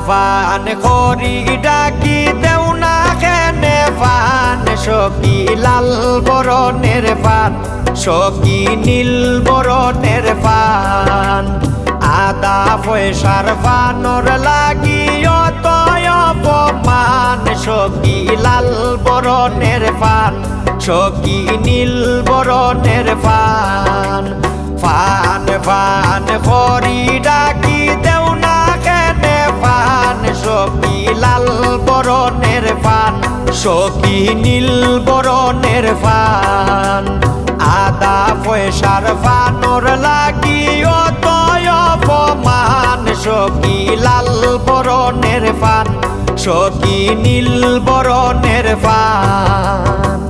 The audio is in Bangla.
ফান করি ডাকি দেও না কেনে ফান সখী লাল বরণের ফান সখী নীল বরণের ফান আদা পয়সার ফানর লাগি অতয় অপমান সখী লাল বরণের ফান সখী নীল বরণের ফান ফান ফান করি ডাকি দেও না কেনে ফান সখী লাল বরণের ফান সখী নীল বরণের ফান আদা পয়সার ফানর লাগি অতয় অপমান সখী লাল বরণের ফান সখী নীল বরণের ফান।